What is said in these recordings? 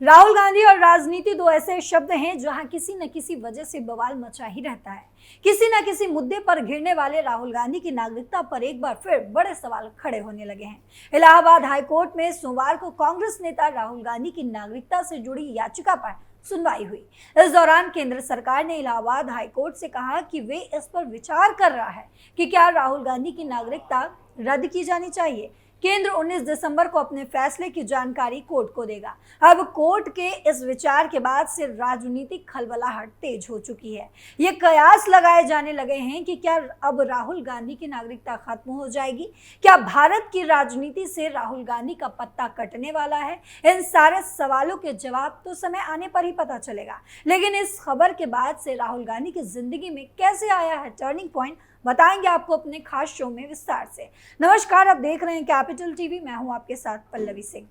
राहुल गांधी और राजनीति दो ऐसे शब्द हैं जहां किसी न किसी वजह से बवाल मचा ही रहता है। किसी न किसी मुद्दे पर घिरने वाले राहुल गांधी की नागरिकता पर एक बार फिर बड़े सवाल खड़े होने लगे हैं। इलाहाबाद हाईकोर्ट में सोमवार को कांग्रेस नेता राहुल गांधी की नागरिकता से जुड़ी याचिका पर सुनवाई हुई। इस दौरान केंद्र सरकार ने इलाहाबाद हाईकोर्ट से कहा कि वे इस पर विचार कर रहा है कि क्या राहुल गांधी की नागरिकता रद्द की जानी चाहिए। केंद्र 19 दिसंबर को अपने फैसले की जानकारी कोर्ट को देगा। अब कोर्ट के इस विचार के बाद से राजनीतिक खलबलाहट तेज हो चुकी है। ये कयास लगाए जाने लगे हैं कि क्या अब राहुल गांधी की नागरिकता खत्म हो जाएगी, क्या भारत की राजनीति से राहुल गांधी का पत्ता कटने वाला है। इन सारे सवालों के जवाब तो समय आने पर ही पता चलेगा। लेकिन इस खबर के बाद से राहुल गांधी की जिंदगी में कैसे आया है टर्निंग पॉइंट, बताएंगे आपको अपने खास शो में विस्तार से। नमस्कार, आप देख रहे हैं कैपिटल टीवी। मैं हूं आपके साथ पल्लवी सिंह।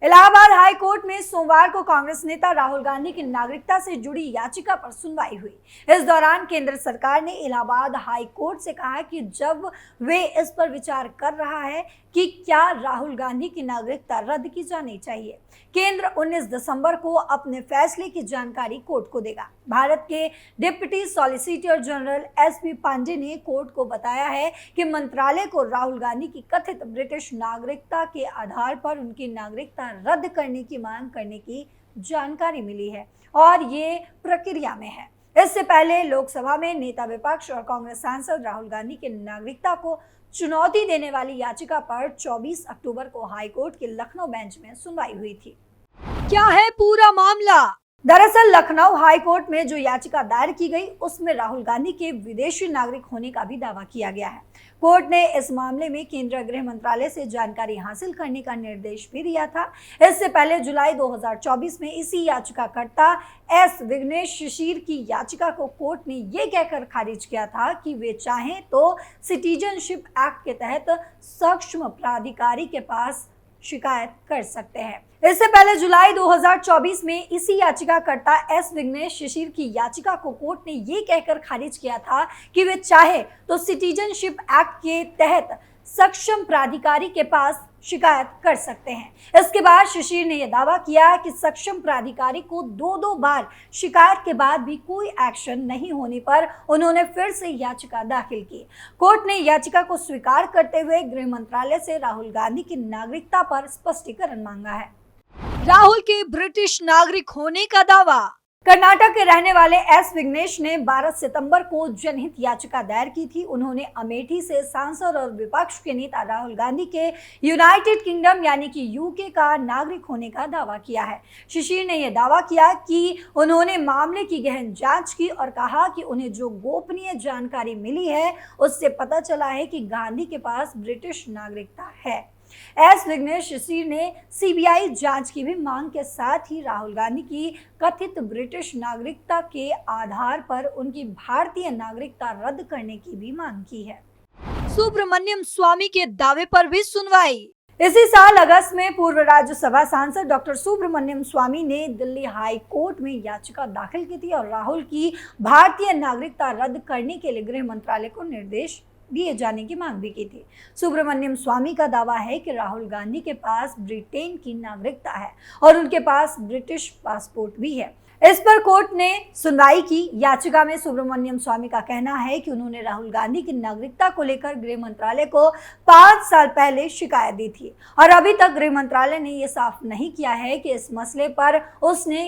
इलाहाबाद हाई कोर्ट में सोमवार को कांग्रेस नेता राहुल गांधी की नागरिकता से जुड़ी याचिका पर सुनवाई हुई। इस दौरान केंद्र सरकार ने इलाहाबाद हाई कोर्ट से कहा कि जब वे इस पर विचार कर रहा है कि क्या राहुल गांधी की नागरिकता रद्द की जानी चाहिए। केंद्र 19 दिसंबर को अपने फैसले की जानकारी कोर्ट को देगा। भारत के deputy solicitor general SP Pandey ने कोर्ट को बताया है कि मंत्रालय को राहुल गांधी की कथित ब्रिटिश नागरिकता के आधार पर उनकी नागरिकता रद्द करने की मांग करने की जानकारी मिली है और ये प्रक्रिया में है। इससे पहले लोकसभा में नेता विपक्ष और कांग्रेस सांसद राहुल गांधी की नागरिकता को चुनौती देने वाली याचिका पर 24 अक्टूबर को हाईकोर्ट के लखनऊ बेंच में सुनवाई हुई थी। क्या है पूरा मामला? दरअसल लखनऊ हाईकोर्ट में जो याचिका दायर की गई उसमें राहुल गांधी के विदेशी नागरिक होने का भी दावा किया गया है। कोर्ट ने इस मामले में केंद्रीय गृह मंत्रालय से जानकारी हासिल करने का निर्देश भी दिया था। इससे पहले जुलाई 2024 में इसी याचिकाकर्ता एस विघ्नेश शिशिर की याचिका को कोर्ट ने ये कहकर खारिज किया था कि वे चाहें तो सिटीजनशिप एक्ट के तहत सक्षम प्राधिकारी के पास शिकायत कर सकते हैं। इससे पहले जुलाई 2024 में इसी याचिकाकर्ता एस विघ्नेश शिशिर की याचिका को कोर्ट ने ये कहकर खारिज किया था कि वे चाहे तो सिटीजनशिप एक्ट के तहत सक्षम प्राधिकारी के पास शिकायत कर सकते हैं। इसके बाद शिशिर ने यह दावा किया कि सक्षम प्राधिकारी को दो बार शिकायत के बाद भी कोई एक्शन नहीं होने पर उन्होंने फिर से याचिका दाखिल की। कोर्ट ने याचिका को स्वीकार करते हुए गृह मंत्रालय से राहुल गांधी की नागरिकता पर स्पष्टीकरण मांगा है। राहुल के ब्रिटिश नागरिक होने का दावा। कर्नाटक के रहने वाले एस विघ्नेश ने 12 सितंबर को जनहित याचिका दायर की थी। उन्होंने अमेठी से सांसद और विपक्ष के नेता राहुल गांधी के यूनाइटेड किंगडम यानी कि यूके का नागरिक होने का दावा किया है। शिशिर ने यह दावा किया कि उन्होंने मामले की गहन जांच की और कहा कि उन्हें जो गोपनीय जानकारी मिली है उससे पता चला है कि गांधी के पास ब्रिटिश नागरिकता है। एस विघ्नेश शिशिर ने सीबीआई जांच की भी मांग के साथ ही राहुल गांधी की कथित ब्रिटिश नागरिकता के आधार पर उनकी भारतीय नागरिकता रद्द करने की भी मांग की है। सुब्रमण्यम स्वामी के दावे पर भी सुनवाई। इसी साल अगस्त में पूर्व राज्यसभा सांसद डॉक्टर सुब्रमण्यम स्वामी ने दिल्ली हाई कोर्ट में याचिका दाखिल की थी और राहुल की भारतीय नागरिकता रद्द करने के लिए गृह मंत्रालय को निर्देश दिए जाने की मांग भी की थी। सुब्रमण्यम स्वामी का दावा है कि राहुल गांधी के पास ब्रिटेन की नागरिकता है और उनके पास ब्रिटिश पासपोर्ट भी है। इस पर कोर्ट ने सुनवाई की। याचिका में सुब्रमण्यम स्वामी का कहना है कि उन्होंने राहुल गांधी की नागरिकता को लेकर गृह मंत्रालय को 5 साल पहले शिकायत दी थी और अभी तक गृह मंत्रालय ने यह साफ नहीं किया है कि इस मसले पर उसने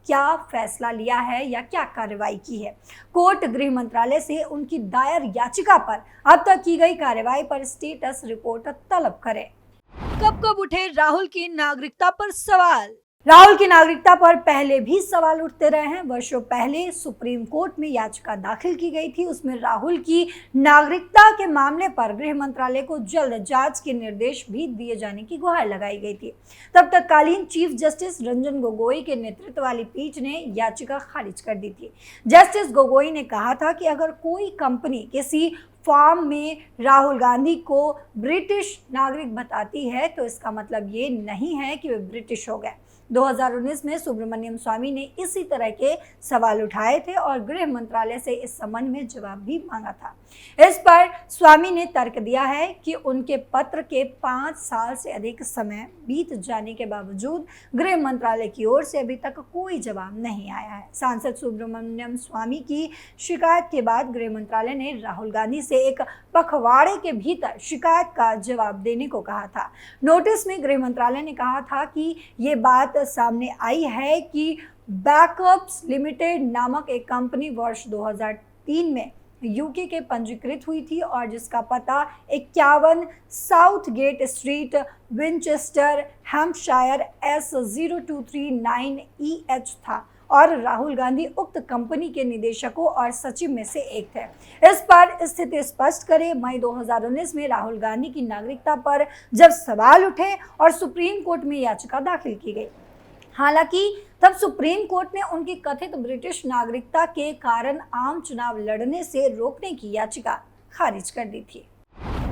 क्या फैसला लिया है या क्या कार्रवाई की है। कोर्ट गृह मंत्रालय से उनकी दायर याचिका पर अब तक की गई कार्रवाई पर स्टेटस रिपोर्ट तलब करे। कब उठे राहुल की नागरिकता पर सवाल। राहुल की नागरिकता पर पहले भी सवाल उठते रहे हैं। वर्षों पहले सुप्रीम कोर्ट में याचिका दाखिल की गई थी। उसमें राहुल की नागरिकता के मामले पर गृह मंत्रालय को जल्द जांच के निर्देश भी दिए जाने की गुहार लगाई गई थी। तब तत्कालीन चीफ जस्टिस रंजन गोगोई के नेतृत्व वाली पीठ ने याचिका खारिज कर दी थी। जस्टिस गोगोई ने कहा था कि अगर कोई कंपनी किसी फॉर्म में राहुल गांधी को ब्रिटिश नागरिक बताती है तो इसका मतलब ये नहीं है कि वे ब्रिटिश हो गए। 2019 में सुब्रमण्यम स्वामी ने इसी तरह के सवाल उठाए थे और गृह मंत्रालय से इस संबंध में जवाब भी मांगा था। इस पर स्वामी ने तर्क दिया है कि उनके पत्र के 5 साल से अधिक समय बीत जाने के बावजूद गृह मंत्रालय की ओर से अभी तक कोई जवाब नहीं आया है। सांसद सुब्रमण्यम स्वामी की शिकायत के बाद गृह मंत्रालय ने राहुल गांधी से एक पखवाड़े के भीतर शिकायत का जवाब देने को कहा था। नोटिस में गृह मंत्रालय ने कहा था कि ये बात सामने आई है कि बैकअप्स लिमिटेड नामक एक कंपनी वर्ष 2003 में यूके के पंजीकृत हुई थी और जिसका पता 51 south gate street, Winchester, Hampshire S0239EH था और राहुल गांधी उक्त कंपनी के निदेशकों और सचिव में से एक थे। इस पर स्थिति स्पष्ट करें, मई 2019 में राहुल गांधी की नागरिकता पर जब सवाल उठे और सुप्रीम कोर्ट में याचिका दाखिल की गई। हालांकि तब सुप्रीम कोर्ट ने उनकी कथित ब्रिटिश नागरिकता के कारण आम चुनाव लड़ने से रोकने की याचिका खारिज कर दी थी।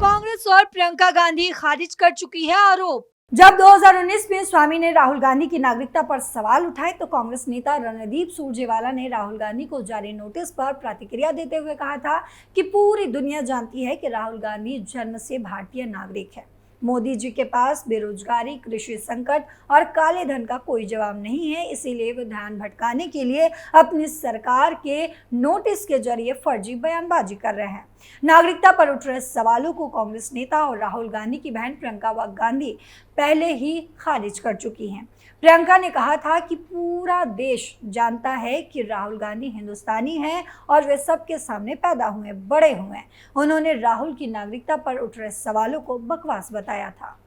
कांग्रेस और प्रियंका गांधी खारिज कर चुकी है आरोप। जब 2019 में स्वामी ने राहुल गांधी की नागरिकता पर सवाल उठाए तो कांग्रेस नेता रणदीप सुरजेवाला ने राहुल गांधी को जारी नोटिस पर प्रतिक्रिया देते हुए कहा था कि पूरी दुनिया जानती है कि राहुल गांधी जन्म से भारतीय नागरिक है। मोदी जी के पास बेरोजगारी, कृषि संकट और काले धन का कोई जवाब नहीं है, इसीलिए वे ध्यान भटकाने के लिए अपनी सरकार के नोटिस के जरिए फर्जी बयानबाजी कर रहे हैं। नागरिकता पर उठ रहे सवालों को कांग्रेस नेता और राहुल गांधी की बहन प्रियंका गांधी पहले ही खारिज कर चुकी हैं। प्रियंका ने कहा था कि पूरा देश जानता है कि राहुल गांधी हिंदुस्तानी हैं और वे सबके सामने पैदा हुए, बड़े हुए हैं। उन्होंने राहुल की नागरिकता पर उठ रहे सवालों को बकवास बताया था।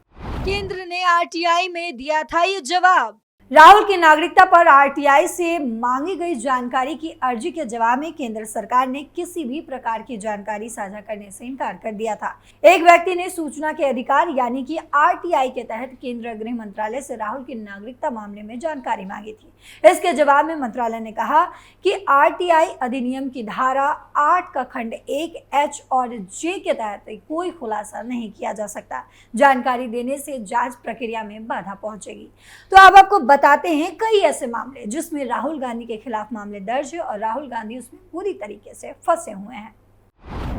केंद्र ने आरटीआई में दिया था ये जवाब। राहुल की नागरिकता पर आरटीआई से मांगी गई जानकारी की अर्जी के जवाब में केंद्र सरकार ने किसी भी प्रकार की जानकारी साझा करने से इनकार कर दिया था। एक व्यक्ति ने सूचना के अधिकार यानी कि आरटीआई के तहत केंद्रीय गृह मंत्रालय से राहुल की नागरिकता मामले में जानकारी मांगी थी। इसके जवाब में मंत्रालय ने कहा कि आरटीआई अधिनियम की धारा 8 का खंड 1H और J के तहत कोई खुलासा नहीं किया जा सकता। जानकारी देने से जांच प्रक्रिया में बाधा पहुंचेगी। तो अब आपको बताते हैं कई ऐसे मामले जिसमें राहुल गांधी के खिलाफ मामले दर्ज है और राहुल गांधी उसमें पूरी तरीके से फंसे हुए हैं।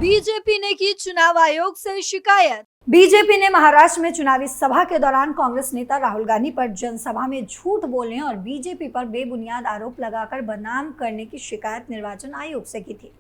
बीजेपी ने की चुनाव आयोग से शिकायत। बीजेपी ने महाराष्ट्र में चुनावी सभा के दौरान कांग्रेस नेता राहुल गांधी पर जनसभा में झूठ बोलने और बीजेपी पर बेबुनियाद आरोप लगाकर बदनाम करने की शिकायत निर्वाचन आयोग से की थी।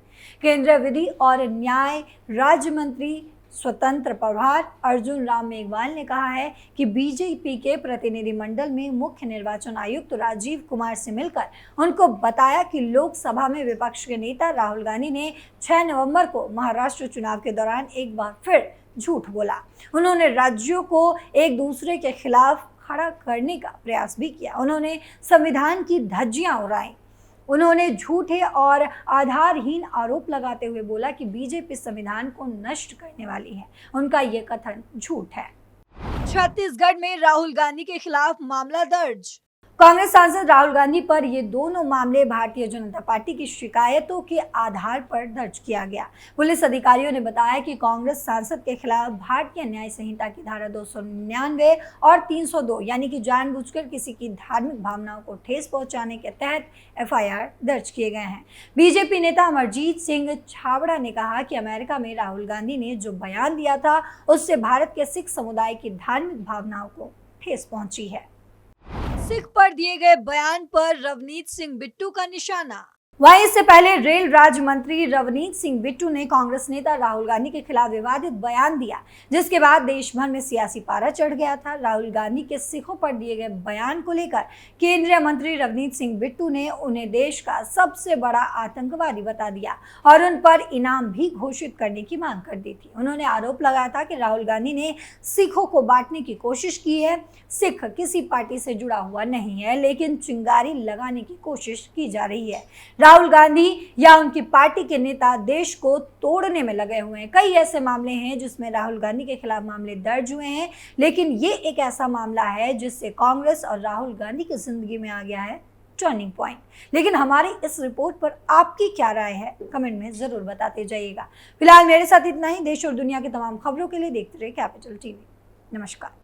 केंद्रीय विधि और न्याय राज्य मंत्री स्वतंत्र प्रभार अर्जुन राम मेघवाल ने कहा है कि बीजेपी के प्रतिनिधिमंडल में मुख्य निर्वाचन आयुक्त राजीव कुमार से मिलकर उनको बताया कि लोकसभा में विपक्ष के नेता राहुल गांधी ने 6 नवंबर को महाराष्ट्र चुनाव के दौरान एक बार फिर झूठ बोला। उन्होंने राज्यों को एक दूसरे के खिलाफ खड़ा करने का प्रयास भी किया। उन्होंने संविधान की धज्जियां उड़ाई। उन्होंने झूठे और आधारहीन आरोप लगाते हुए बोला कि बीजेपी संविधान को नष्ट करने वाली है। उनका ये कथन झूठ है। छत्तीसगढ़ में राहुल गांधी के खिलाफ मामला दर्ज। कांग्रेस सांसद राहुल गांधी पर ये दोनों मामले भारतीय जनता पार्टी की शिकायतों के आधार पर दर्ज किया गया। पुलिस अधिकारियों ने बताया कि कांग्रेस सांसद के खिलाफ भारतीय न्याय संहिता की धारा 299 और 302 यानी कि जानबूझकर किसी की धार्मिक भावनाओं को ठेस पहुंचाने के तहत FIR दर्ज किए गए हैं। बीजेपी नेता अमरजीत सिंह छाबड़ा ने कहा कि अमेरिका में राहुल गांधी ने जो बयान दिया था उससे भारत के सिख समुदाय की धार्मिक भावनाओं को ठेस पहुंची है। सिख पर दिए गए बयान पर रवनीत सिंह बिट्टू का निशाना। वहीं इससे पहले रेल राज्य मंत्री रवनीत सिंह बिट्टू ने कांग्रेस नेता राहुल गांधी के खिलाफ विवादित बयान दिया, जिसके बाद देश भर में सियासी पारा चढ़ गया था। राहुल गांधी के सिखों पर दिए गए बयान को लेकर केंद्रीय मंत्री रवनीत सिंह बिट्टू ने उन्हें देश का सबसे बड़ा आतंकवादी बता दिया और उन पर इनाम भी घोषित करने की मांग कर दी थी। उन्होंने आरोप लगाया था कि राहुल गांधी ने सिखों को बांटने की कोशिश की है। सिख किसी पार्टी से जुड़ा हुआ नहीं है, लेकिन चिंगारी लगाने की कोशिश की जा रही है। राहुल गांधी या उनकी पार्टी के नेता देश को तोड़ने में लगे हुए हैं। कई ऐसे मामले हैं जिसमें राहुल गांधी के खिलाफ मामले दर्ज हुए हैं, लेकिन ये एक ऐसा मामला है जिससे कांग्रेस और राहुल गांधी की जिंदगी में आ गया है टर्निंग पॉइंट। लेकिन हमारी इस रिपोर्ट पर आपकी क्या राय है, कमेंट में जरूर बताते जाइएगा। फिलहाल मेरे साथ इतना ही। देश और दुनिया की तमाम खबरों के लिए देखते रहिए कैपिटल टीवी। नमस्कार।